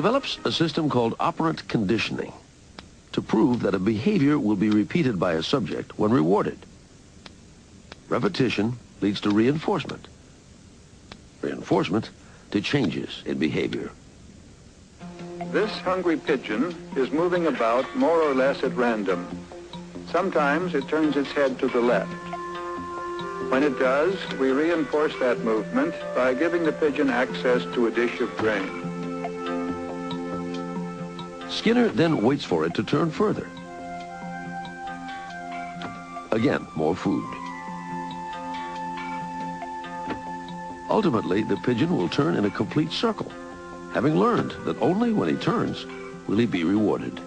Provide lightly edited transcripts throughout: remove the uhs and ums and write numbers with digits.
develops a system called operant conditioning to prove that a behavior will be repeated by a subject when rewarded. Repetition leads to reinforcement. Reinforcement to changes in behavior. This hungry pigeon is moving about more or less at random. Sometimes it turns its head to the left. When it does, we reinforce that movement by giving the pigeon access to a dish of grain. Skinner then waits for it to turn further. Again, more food. Ultimately, the pigeon will turn in a complete circle, having learned that only when he turns will he be rewarded.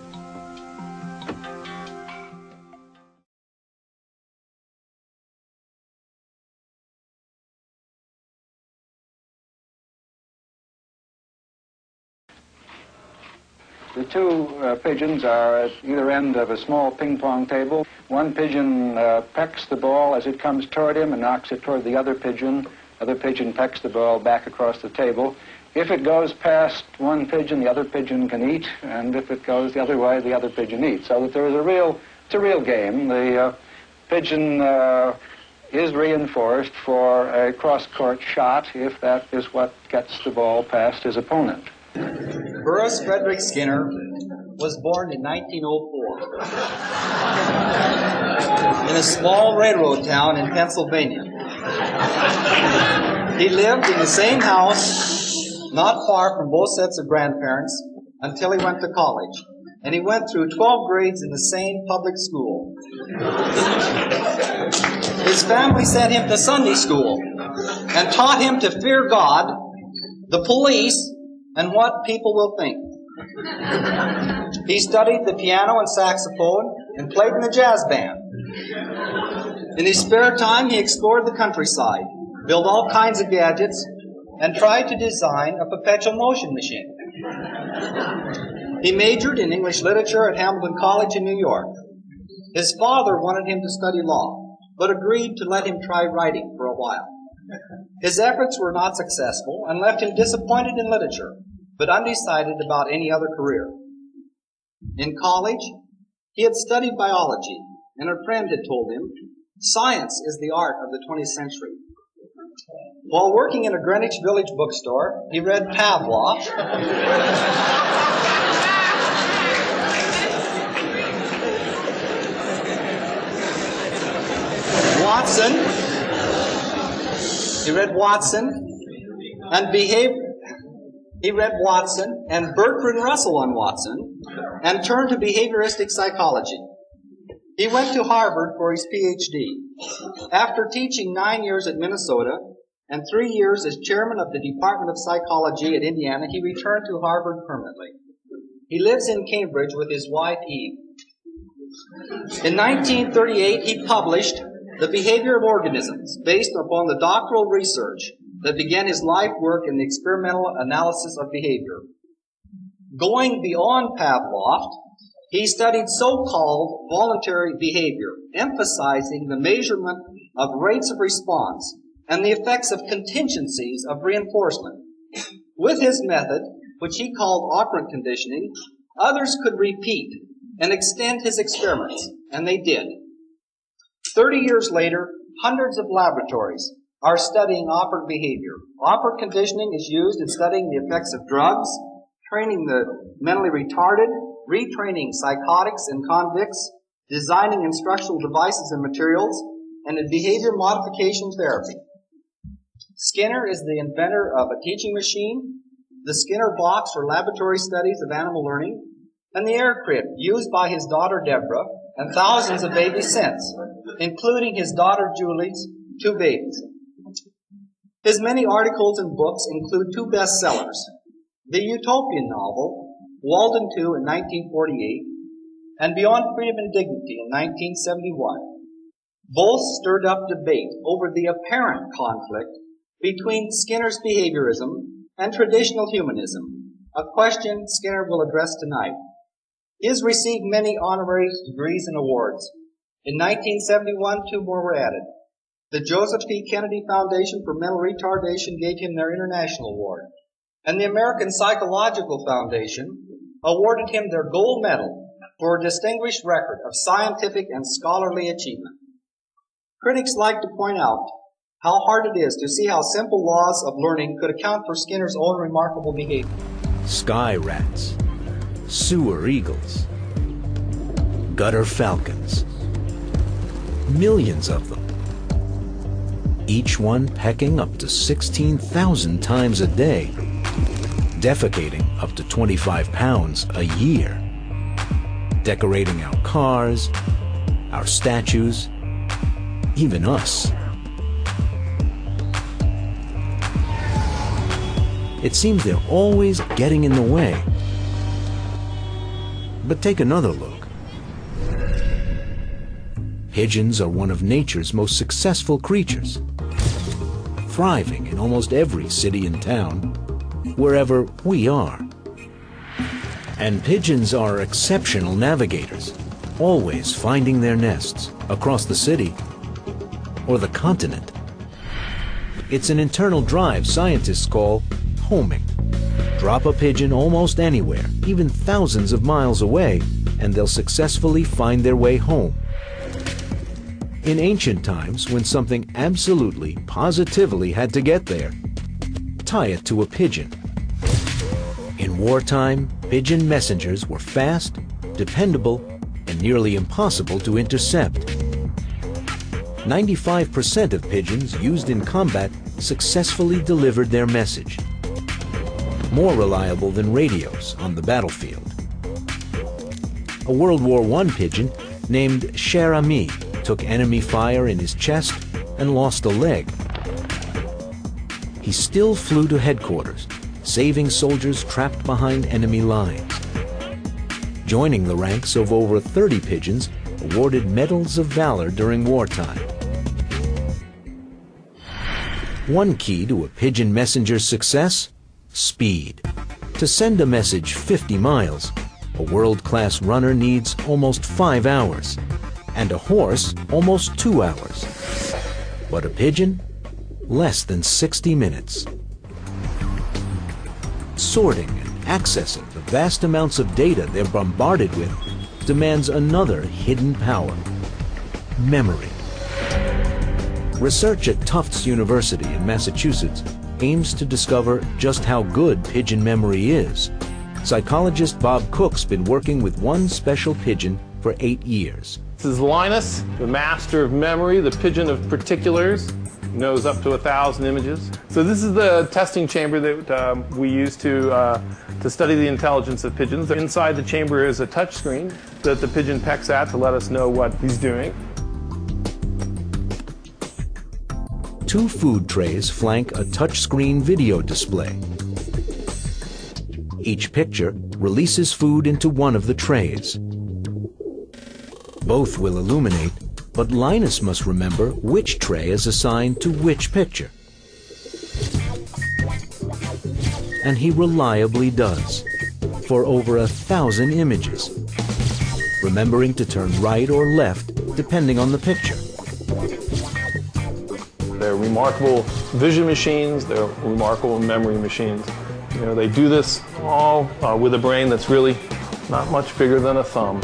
The two pigeons are at either end of a small ping-pong table. One pigeon pecks the ball as it comes toward him and knocks it toward the other pigeon. Other pigeon pecks the ball back across the table. If it goes past one pigeon, the other pigeon can eat, and if it goes the other way, the other pigeon eats. So that there is it's a real game. The pigeon is reinforced for a cross-court shot if that is what gets the ball past his opponent. Burris Frederick Skinner was born in 1904 in a small railroad town in Pennsylvania. He lived in the same house, not far from both sets of grandparents, until he went to college. And he went through 12 grades in the same public school. His family sent him to Sunday school and taught him to fear God, the police, and what people will think. He studied the piano and saxophone and played in the jazz band. In his spare time, he explored the countryside, built all kinds of gadgets, and tried to design a perpetual motion machine. He majored in English literature at Hamilton College in New York. His father wanted him to study law, but agreed to let him try writing for a while. His efforts were not successful and left him disappointed in literature, but undecided about any other career. In college, he had studied biology, and a friend had told him, "Science is the art of the 20th century." While working in a Greenwich Village bookstore, he read Pavlov, Watson. He read Watson and Bertrand Russell on Watson, and turned to behavioristic psychology. He went to Harvard for his PhD. After teaching 9 years at Minnesota and 3 years as chairman of the Department of Psychology at Indiana, he returned to Harvard permanently. He lives in Cambridge with his wife, Eve. In 1938, he published The Behavior of Organisms, based upon the doctoral research that began his life work in the experimental analysis of behavior. Going beyond Pavlov, he studied so-called voluntary behavior, emphasizing the measurement of rates of response and the effects of contingencies of reinforcement. With his method, which he called operant conditioning, others could repeat and extend his experiments, and they did. 30 years later, hundreds of laboratories are studying operant behavior. Operant conditioning is used in studying the effects of drugs, training the mentally retarded, retraining psychotics and convicts, designing instructional devices and materials, and in behavior modification therapy. Skinner is the inventor of a teaching machine, the Skinner box for laboratory studies of animal learning, and the air crib used by his daughter Deborah and thousands of babies since, including his daughter Julie's 2 babies. His many articles and books include 2 bestsellers, the utopian novel, Walden 2 in 1948, and Beyond Freedom and Dignity in 1971. Both stirred up debate over the apparent conflict between Skinner's behaviorism and traditional humanism, a question Skinner will address tonight. He has received many honorary degrees and awards. In 1971, 2 more were added. The Joseph P. Kennedy Foundation for Mental Retardation gave him their International Award. and the American Psychological Foundation awarded him their gold medal for a distinguished record of scientific and scholarly achievement. Critics like to point out how hard it is to see how simple laws of learning could account for Skinner's own remarkable behavior. Sky rats, sewer eagles, gutter falcons, millions of them, each one pecking up to 16,000 times a day, defecating up to 25 pounds a year, decorating our cars, our statues, even us. It seems they're always getting in the way. But take another look. Pigeons are one of nature's most successful creatures, thriving in almost every city and town, wherever we are. And pigeons are exceptional navigators, always finding their nests across the city or the continent. It's an internal drive scientists call homing. Drop a pigeon almost anywhere, even thousands of miles away, and they'll successfully find their way home. In ancient times, when something absolutely, positively had to get there, tie it to a pigeon. In wartime, pigeon messengers were fast, dependable, and nearly impossible to intercept. 95% of pigeons used in combat successfully delivered their message. More reliable than radios on the battlefield. A World War I pigeon named Cher Ami took enemy fire in his chest and lost a leg. He still flew to headquarters, saving soldiers trapped behind enemy lines. Joining the ranks of over 30 pigeons awarded medals of valor during wartime. One key to a pigeon messenger's success: speed. To send a message 50 miles, a world-class runner needs almost 5 hours, and a horse almost 2 hours. But a pigeon? Less than 60 minutes. Sorting and accessing the vast amounts of data they're bombarded with demands another hidden power: memory. Research at Tufts University in Massachusetts aims to discover just how good pigeon memory is. Psychologist Bob Cook's been working with one special pigeon for 8 years. This is Linus, the master of memory, the pigeon of particulars. Knows up to 1,000 images. So this is the testing chamber that we use to study the intelligence of pigeons. Inside the chamber is a touch screen that the pigeon pecks at to let us know what he's doing. 2 food trays flank a touchscreen video display. Each picture releases food into one of the trays. Both will illuminate, but Linus must remember which tray is assigned to which picture. And he reliably does, for over 1,000 images, remembering to turn right or left depending on the picture. They're remarkable vision machines, they're remarkable memory machines. You know, they do this all with a brain that's really not much bigger than a thumb.